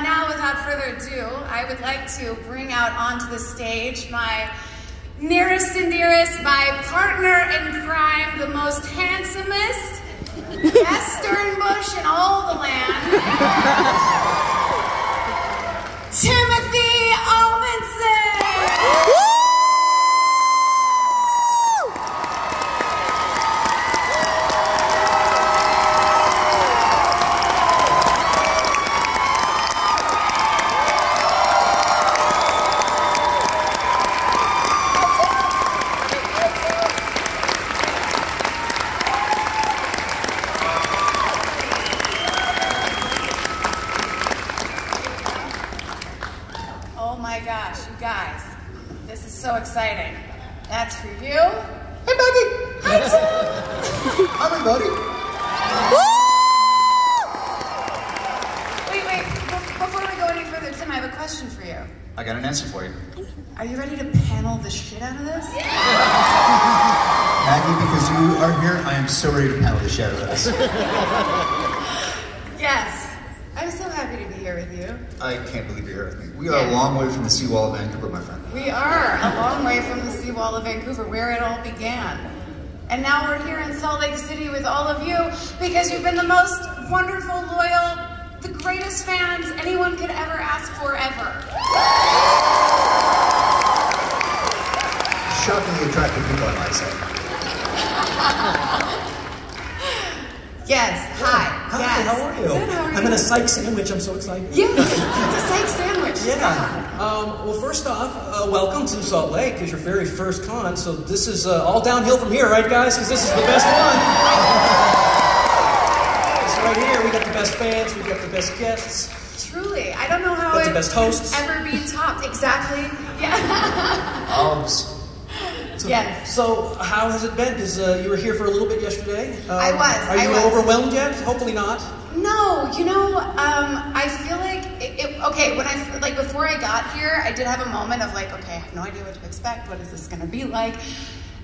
now, without further ado, I would like to bring out onto the stage my nearest and dearest, my partner in crime, the most handsomest, best Sternbush in all the land, Timothy Omenson! So exciting. That's for you. Hey, Maggie. Hi, Tim. Hi, everybody. Wait. Before we go any further, Tim, I have a question for you. I got an answer for you. Are you ready to panel the shit out of this? Yeah. Maggie, because you are here, I am so ready to panel the shit out of this. Yes. I'm so happy to be here with you. I can't believe you're here with me. We are a long way from the seawall of Vancouver, my friend. We are a long way from the seawall of Vancouver, where it all began. And now we're here in Salt Lake City with all of you because you've been the most wonderful, loyal, the greatest fans anyone could ever ask for, ever. Shockingly attractive people, I might say. Yes, hi. Hi, yes. how are you? Good, how are you? I'm in a psych sandwich, I'm so excited. Yeah, it's a psych sandwich. Yeah. Well, first off, welcome to Salt Lake. It's your very first con, so this is all downhill from here, right, guys? Because this is the best one. It's right here. We got the best fans, we got the best guests. Truly, I don't know how Got it the best hosts. ever be topped. Exactly. Yeah. Yes. So, how has it been? Because you were here for a little bit yesterday. I was. Are you overwhelmed yet? Hopefully not. No, you know, I feel like okay, when before I got here, I did have a moment of like, okay, I have no idea what to expect. What is this going to be like?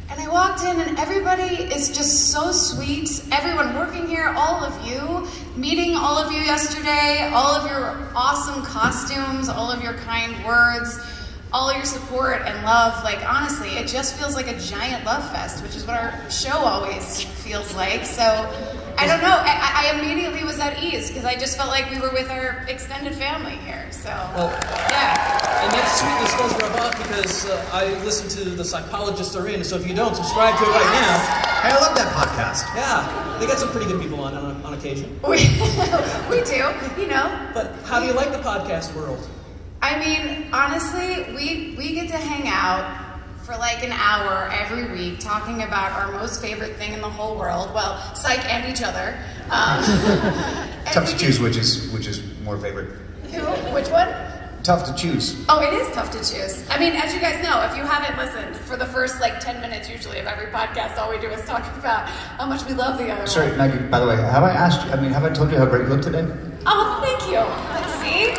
And I walked in and everybody is just so sweet. Everyone working here, all of you, meeting all of you yesterday, all of your awesome costumes, all of your kind words, all your support and love. Like, honestly, it just feels like a giant love fest, which is what our show always feels like. So, I don't know, I immediately was at ease because I just felt like we were with our extended family here, so, well, yeah. And that sweetness does rub off because I listen to The Psychologists Are In, so if you don't, subscribe to it right now. Hey, I love that podcast. Yeah, they got some pretty good people on occasion. We do, you know. But how do you like the podcast world? I mean, honestly, we get to hang out for like an hour every week talking about our most favorite thing in the whole world. Well, psych and each other. Tough to choose which is more favorite. Which one? Tough to choose. Oh, it is tough to choose. I mean, as you guys know, if you haven't listened, for the first like 10 minutes usually of every podcast, all we do is talk about how much we love the other Sorry, one. Maggie, by the way, have I told you how great you look today? Oh, thank you. Let's see.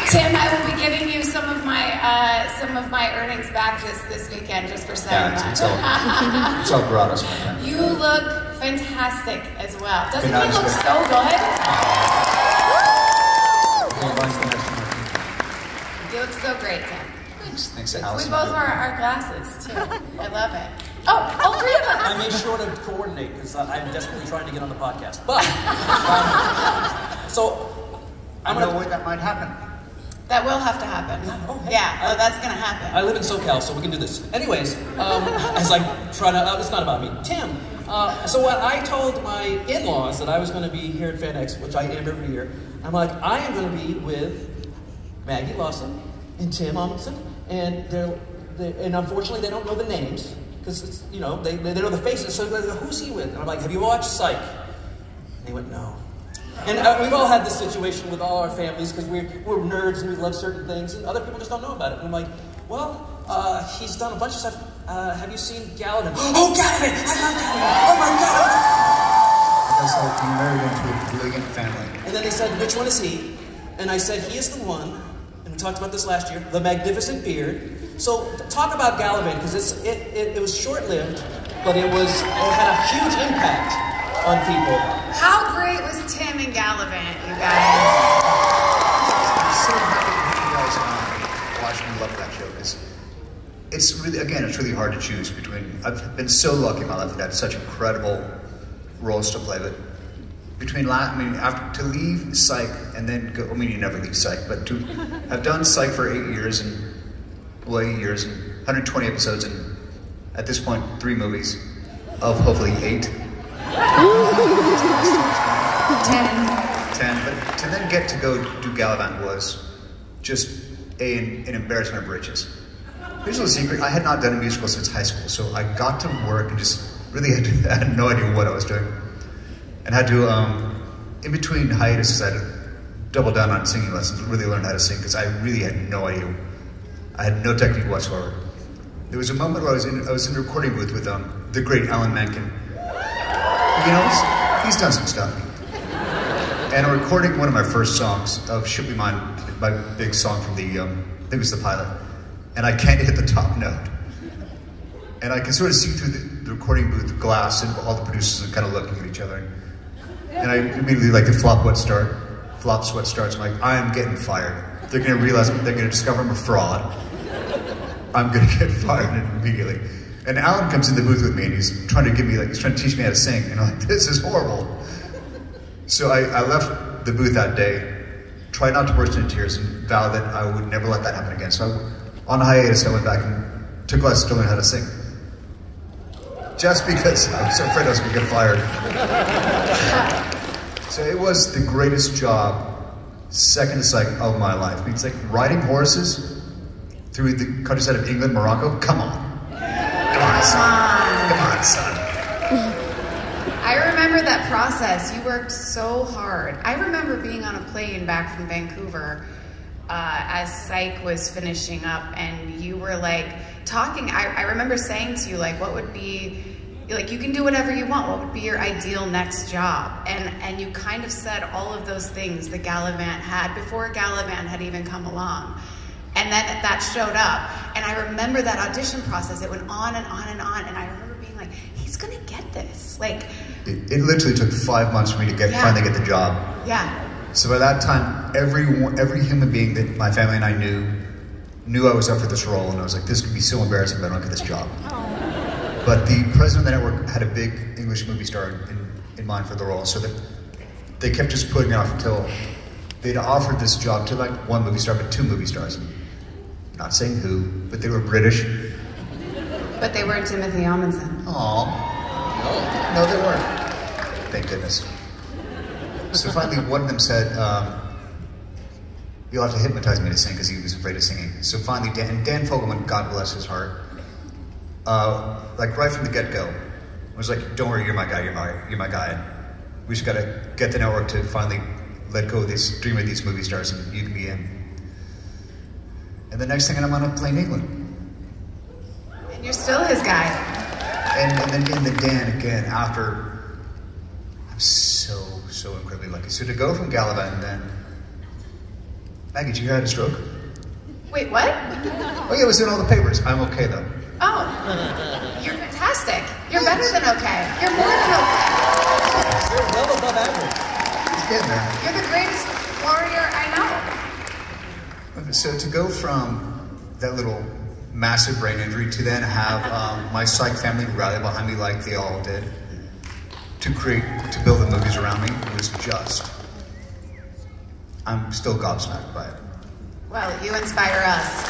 Tim, I will be giving you some of my earnings back this weekend just for saying that. It's all gratis, my friend. You look fantastic as well. Doesn't Good he look night, so good? You look so great, Tim. Thanks to Allison. We both wear our glasses too. I love it. Oh, all three of us. I made sure to coordinate because I'm desperately trying to get on the podcast. But so I'm no way that might happen. That will have to happen. Oh, hey. Yeah, that's gonna happen. I live in SoCal, so we can do this. Anyways, as I try to, it's not about me. Tim, so what I told my in-laws that I was going to be here at FanX, which I am every year, I'm like, I am going to be with Maggie Lawson and Tim Amundsen, and and unfortunately they don't know the names, because it's, you know, they know the faces, so they're like, who's he with? And I'm like, have you watched Psych? And they went, no. And we've all had this situation with all our families because we're nerds and we love certain things, and other people just don't know about it. And I'm like, well, he's done a bunch of stuff. Have you seen Gallivan? Oh, Gallivan! I love Gallivan! Oh my God! That's like being married into a brilliant family. And then they said, which one is he? And I said, he is the one, and we talked about this last year, the magnificent beard. So talk about Gallivan, because it was short-lived, but it had a huge impact on people. How great was Tim and Gallivan, you guys? it's really, again, it's really hard to choose between, I've been so lucky in my life that I had such incredible roles to play, but between, to leave psych and then go, I mean, you never leave psych, but to have done psych for 8 years and 120 episodes and at this point, 3 movies of hopefully 8. 10. But to then get to go do Gallivant was just an embarrassment of riches. Here's a little secret, I had not done a musical since high school, so I got to work and just really had no idea what I was doing. And had to, in between hiatuses, I had to double down on singing lessons, really learn how to sing, because I really had no idea. I had no technique whatsoever. There was a moment where I was in the recording booth with the great Alan Menken. You know, he's done some stuff. And I'm recording one of my first songs of Should Be Mine, my big song from the, I think it was the pilot. And I can't hit the top note. And I can sort of see through the recording booth glass and all the producers are kind of looking at each other. And I immediately like the flop sweat starts. I'm like, I am getting fired. They're gonna realize, they're gonna discover I'm a fraud. I'm gonna get fired immediately. And Alan comes in the booth with me and he's trying to teach me how to sing. And I'm like, this is horrible. So I left the booth that day, tried not to burst into tears and vowed that I would never let that happen again. So on hiatus, I went back and took lessons to learn how to sing. Just because I was so afraid I was gonna get fired. So it was the greatest job, second to psych, of my life. I mean, it's like riding horses through the countryside of England, Morocco. Come on. Come on, son. I remember that process. You worked so hard. I remember being on a plane back from Vancouver as psych was finishing up and you were like talking. I remember saying to you, like, what would be, like, you can do whatever you want. What would be your ideal next job? And you kind of said all of those things that Gallivant had before Gallivant had even come along. And then that showed up. And I remember that audition process. It went on and on and on. And I remember being like, he's gonna get this. Like, it literally took 5 months for me to finally get the job. Yeah. So by that time, every human being that my family and I knew I was up for this role. And I was like, this could be so embarrassing if I don't get this job. Oh. But the president of the network had a big English movie star in mind for the role, so that they kept just putting it off until they'd offered this job to like 1 movie star, but 2 movie stars. Not saying who, but they were British. But they weren't Timothy Amundsen. Aww. No, they weren't. Thank goodness. So finally, one of them said, you'll have to hypnotize me to sing, because he was afraid of singing. So finally, Dan Fogelman, God bless his heart, like right from the get-go, was like, don't worry, you're my guy, you're my guy. And we just gotta get the network to finally let go of this dream of these movie stars and you can be in. And the next thing, I'm on a plane to England. And you're still his guy. And then in the Dan again, after, I'm so incredibly lucky. So to go from Gallivant and then, Maggie, did you hear I had a stroke? Wait, what? Oh yeah, it was in all the papers. I'm okay though. Oh, you're fantastic. You're better than okay. You're more than okay. You're well above average. He's getting there. You're the greatest warrior I know. So to go from that little massive brain injury to then have my psych family rally behind me like they all did, to build the movies around me, it was just, I'm still gobsmacked by it. Well, you inspire us.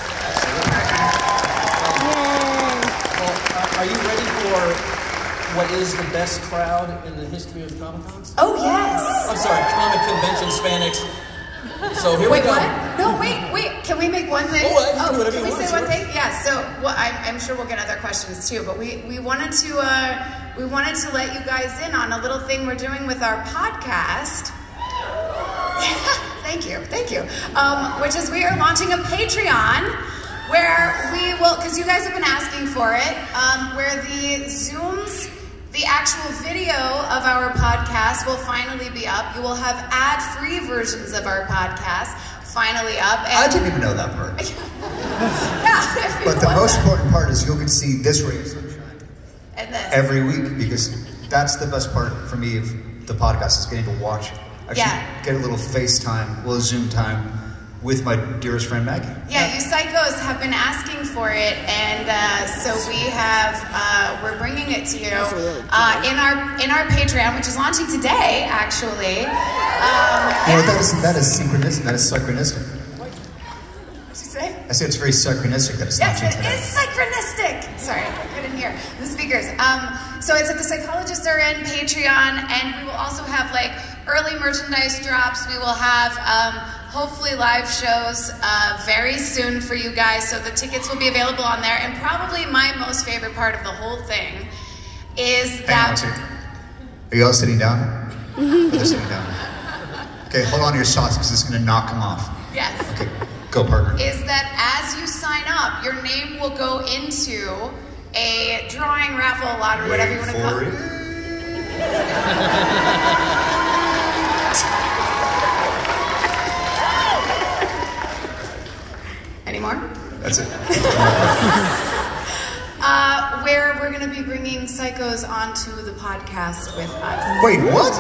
Well, are you ready for what is the best crowd in the history of Comic-Cons? Oh, yes. I'm sorry, comic conventions, fanx. So here we go. Wait, what? No, wait. Can we make one thing? Oh, whatever can you we want, say one sure. thing? Yeah. So, well, I'm sure we'll get other questions too. But we wanted to let you guys in on a little thing we're doing with our podcast. Thank you. Which is we are launching a Patreon where we will, because you guys have been asking for it, where the Zooms, the actual video of our podcast will finally be up. You will have ad-free versions of our podcast finally up. And I didn't even know that part. Yeah. But the most important part is you'll get to see this ray of sunshine and this. every week, because that's the best part for me of the podcast, is getting to watch, actually get a little FaceTime, a little Zoom time with my dearest friend Maggie. Yeah, you psychos have been asking for it, and so we're bringing it to you in our Patreon, which is launching today, actually. That is synchronistic. That is synchronistic. What'd you say? I said it's very synchronistic that it's yes, launching today. It is synchronistic. Sorry, I couldn't hear the speakers. So it's at the Psychologists Are In Patreon, and we will also have like early merchandise drops. We will have hopefully live shows very soon for you guys. So the tickets will be available on there. And probably my most favorite part of the whole thing is that. Are you all sitting down? They're sitting down. Okay, hold on to your shots because it's going to knock them off. Yes. Okay, go, partner. Is that as you sign up, your name will go into a drawing, raffle, lottery, whatever you want to call it. Any more? That's it. Where we're going to be bringing psychos onto the podcast with us. Wait, what?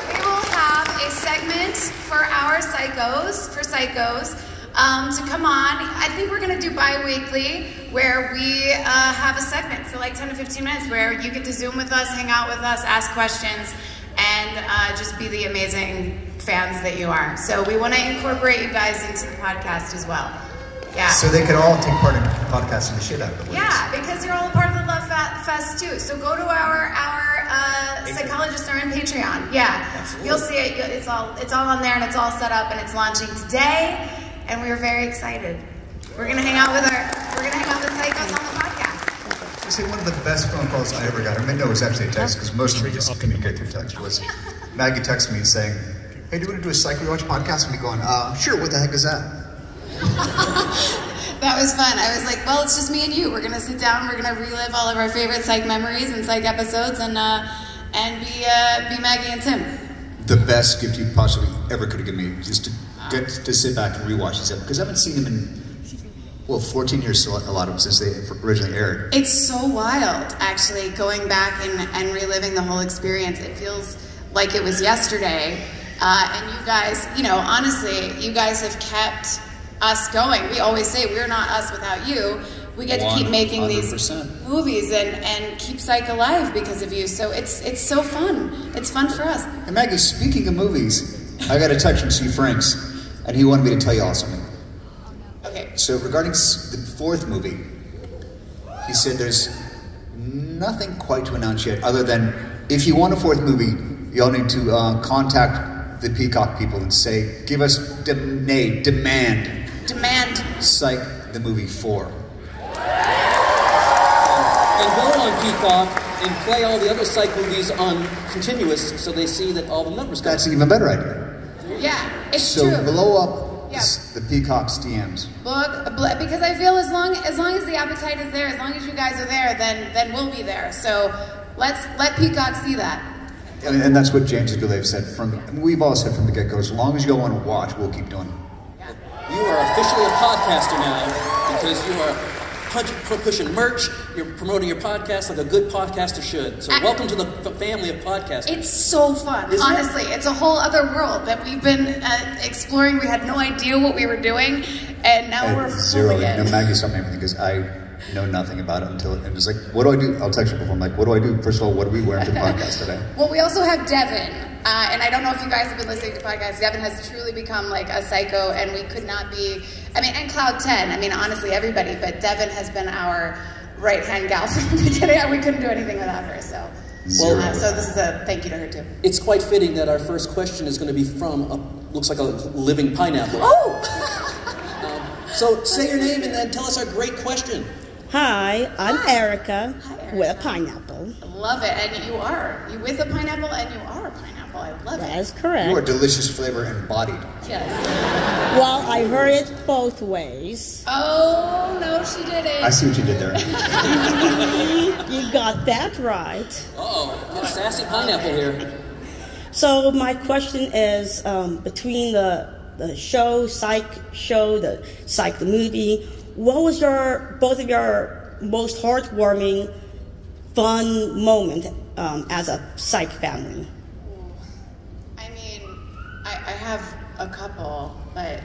We will have a segment for our psychos, to come on. I think we're going to do bi-weekly, where we have a segment for like 10 to 15 minutes where you get to Zoom with us, hang out with us, ask questions, and just be the amazing fans that you are. So we want to incorporate you guys into the podcast as well. Yeah. So they could all take part in podcasting the shit out of it. Yeah, because you're all a part of the Love Fest too. So go to our Psychologists Are In Patreon. Yeah, absolutely. You'll see it. It's all on there, and it's all set up, and it's launching today. And we're very excited. We're gonna hang out with the psychos on the podcast. You see, one of the best phone calls I ever got, I mean, no, it was actually a text, because most of me just communicate through text, was Maggie texted me saying, hey, do you want to do a Psych Rewatch podcast? And me going, sure, what the heck is that? That was fun. I was like, well, it's just me and you. We're gonna sit down, we're gonna relive all of our favorite Psych memories and Psych episodes, and be Maggie and Tim. The best gift you possibly ever could have given me, just to get to sit back and rewatch these episodes, because I haven't seen them in 14 years, so a lot of them since they originally aired. It's so wild, actually, going back and reliving the whole experience. It feels like it was yesterday, and you guys, honestly, you guys have kept us going. We always say we're not us without you. We get to keep making 100%. These movies and keep Psych alive because of you. So it's so fun. It's fun for us. And Maggie, speaking of movies, I got a text from Steve Franks, and he wanted me to tell you all something. Okay. So regarding the fourth movie, he said there's nothing quite to announce yet, other than if you want a fourth movie, you'll need to contact the Peacock people and say, give us demand Psych the movie 4. And go on Peacock and play all the other Psych movies on continuous so they see that all the numbers go. That's an even better idea. Yeah, it's true. So blow up the Peacock's DMs. Because I feel as long as the appetite is there, as long as you guys are there, then we'll be there. So let Peacock see that. And that's what James Goulet said we've all said from the get-go, as long as you all want to watch, we'll keep doing it. Yeah. You are officially a podcaster now because you are pushing merch, you're promoting your podcast like a good podcaster should. So welcome to the family of podcasters. It's so fun, honestly. It's a whole other world that we've been exploring. We had no idea what we were doing, and now we're fully in. No, Maggie stopped me everything because I know nothing about it until it was like, what do I do? I'll text you before. I'm like, what do I do? First of all, what are we wearing for the podcast today? Well, we also have Devin, and I don't know if you guys have been listening to podcasts. Devin has truly become like a psycho, and we could not be, and Cloud 10, honestly, everybody, but Devin has been our right-hand gal from the beginning, and we couldn't do anything without her, so. So this is a thank you to her, too. It's quite fitting that our first question is going to be from looks like a living pineapple. Oh! So say your name and then tell us our great question. Hi, I'm Erica. Hi, Erica. With a pineapple. I love it, and you are. You with a pineapple, and you are a pineapple. I love it. That is correct. You are delicious flavor embodied. Yes. Well, I heard it both ways. Oh, no, she didn't. I see what you did there. You got that right. Uh-oh, sassy pineapple here. So my question is, between the show, Psych show, the Psych the movie, what was both of your most heartwarming, fun moment as a Psych family? I have a couple, but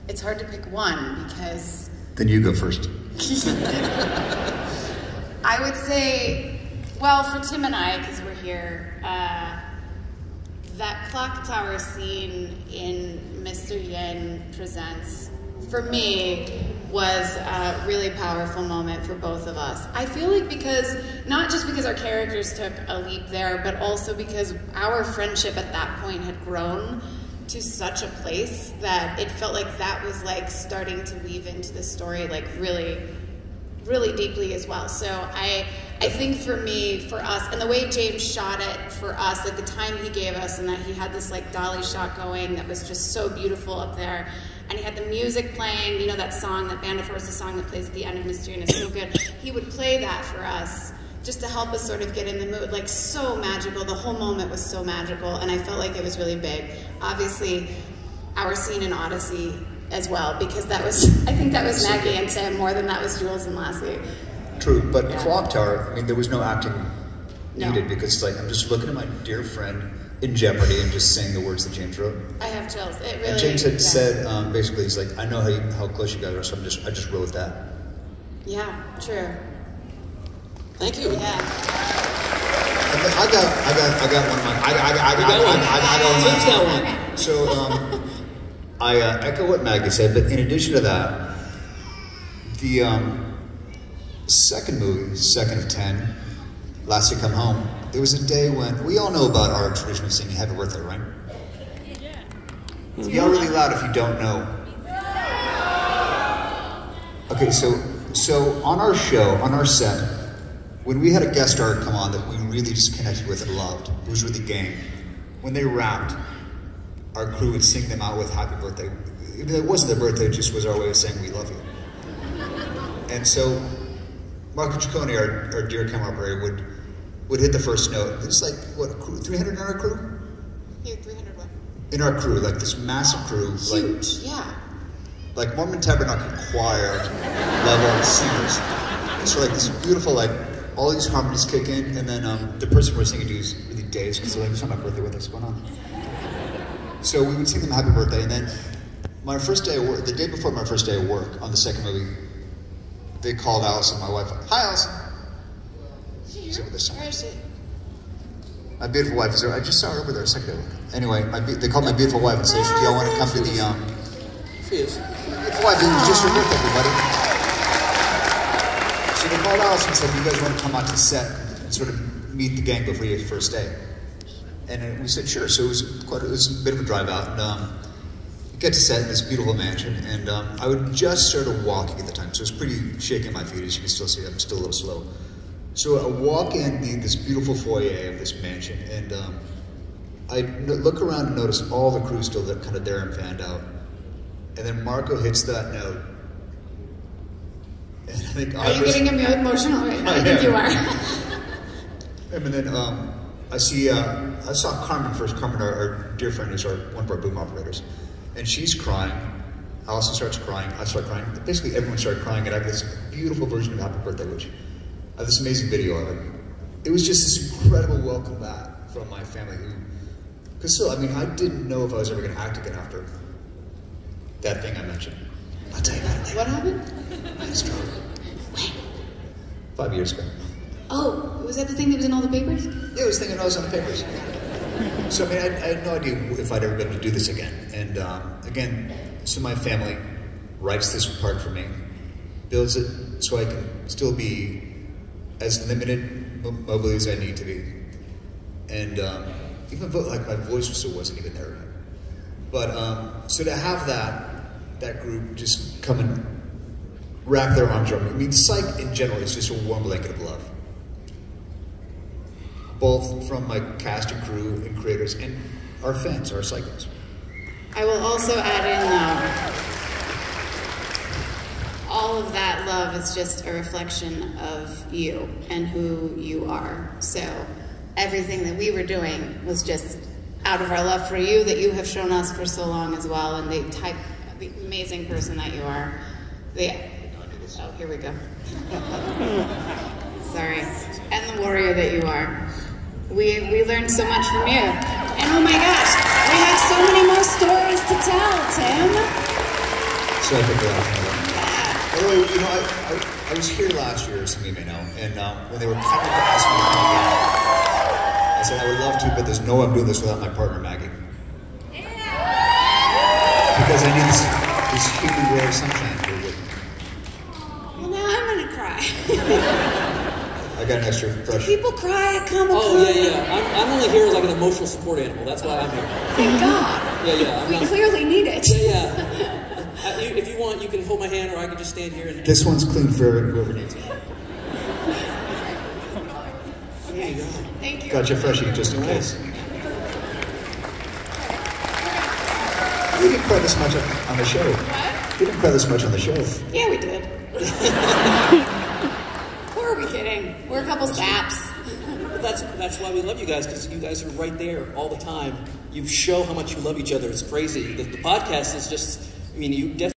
it's hard to pick one because... Then you go first. I would say, well, for Tim and I, because we're here, that clock tower scene in Mr. Yin Presents, for me, was a really powerful moment for both of us. I feel like not just because our characters took a leap there, but also because our friendship at that point had grown to such a place that it felt like that was like starting to weave into the story like really, really deeply as well. So I think for me, for us, and the way James shot it for us at the time he gave us, and that he had this like dolly shot going that was just so beautiful up there. And he had the music playing, you know, that song, that Band of Horses song that plays at the end of Mystery and is so good. He would play that for us just to help us sort of get in the mood. Like, so magical. The whole moment was so magical, and I felt like it was really big. Obviously, our scene in Odyssey as well, because that was, I think that was Maggie and Tim more than that was Jules and Lassie. True, but yeah. Clock Tower, I mean, there was no acting needed because, like, I'm just looking at my dear friend in jeopardy and just saying the words that James wrote. I have chills. It really. And James had said, basically, he's like, I know how close you guys are, so I just wrote that. Yeah, true. Thank you. Yeah. I got one of my. I got one. So I echo what Maggie said, but in addition to that, the second movie, second of 10, Last You Come Home. There was a day when we all know about our tradition of singing Happy Birthday, right? Yeah. Yell really loud if you don't know. Okay, so on our show, on our set, when we had a guest star come on that we really just connected with and loved, it was really game. When they rapped, our crew would sing them out with Happy Birthday. Even though it wasn't their birthday, it just was our way of saying we love you. And so Marco Ciccone, our dear camera operator, would hit the first note. There's like, what, 300 in our crew? Yeah, 300 what? In our crew, like this massive crew. Huge, yeah. Like Mormon Tabernacle choir level singers. So like this beautiful, like, all these harmonies kick in, and then the person we're singing to is really dazed because they're like, it's not my birthday, what's going on? So we would sing them Happy Birthday, and then my first day of work, the day before my first day of work on the second movie, they called Allison, my wife. Hi, Allison. Where is she? My beautiful wife is there. I just saw her over there a second ago. Anyway, they called my beautiful wife and said, do y'all want to come to the, She is. My beautiful wife, it was just her birthday, everybody. So they called Allison and said, you guys want to come out to set and sort of meet the gang before your first day? And we said, sure. So it was a bit of a drive out. And we get to set in this beautiful mansion. And I would just started walking at the time. So it was pretty shaky on my feet. As you can still see, I'm still a little slow. So I walk in this beautiful foyer of this mansion, and I look around and notice all the crew still kind of there and fanned out. And then Marco hits that note. And I think are you getting emotional? I think you are. And then I saw Carmen first. Carmen, our dear friend, who's one of our boom operators, and she's crying. Allison starts crying. I start crying. Basically, everyone started crying, and I have this beautiful version of Happy Birthday, which I have this amazing video of it. It was just this incredible welcome back from my family, because still, I mean, I didn't know if I was ever going to act again after that thing I mentioned. I'll tell you about it later. What happened? I had a stroke. When? 5 years ago. Oh, was that the thing that was in all the papers? Yeah, it was the thing that was on the papers. So, I mean, I had no idea if I'd ever be able to do this again. And again, so my family writes this part for me, builds it so I can still be as limited mobility as I need to be. And even though like my voice still wasn't even there. But so to have that group just come and wrap their arms around me. I mean, psych in general is just a warm blanket of love. Both from my cast and crew and creators and our fans, our psychos. I will also add in all of that love is just a reflection of you and who you are. So everything that we were doing was just out of our love for you that you have shown us for so long as well, and the amazing person that you are. Oh, here we go. Sorry. And the warrior that you are. We learned so much from you. And oh my gosh, we have so many more So I picked her out. By the way, you know, I was here last year, some of you may know, and when they were kind of asking me to come again, I said I would love to, but there's no way I'm doing this without my partner, Maggie. Because I need this human ray of sunshine here with me. Well, now I'm gonna cry. I got an extra fresh. People cry at Comic-Con. Oh, yeah. I'm only here as like an emotional support animal. That's why I'm here. Thank God. Yeah. We clearly need it. Yeah. If you want, you can hold my hand, or I can just stand here. And This one's clean for whoever needs it. Okay. Thank you. Got you freshie just in case. We didn't cry this much on the show. What? We didn't cry this much on the show. Yeah, we did. Who are we kidding? We're a couple saps. that's why we love you guys, because you guys are right there all the time. You show how much you love each other. It's crazy. The podcast is just, I mean, you definitely.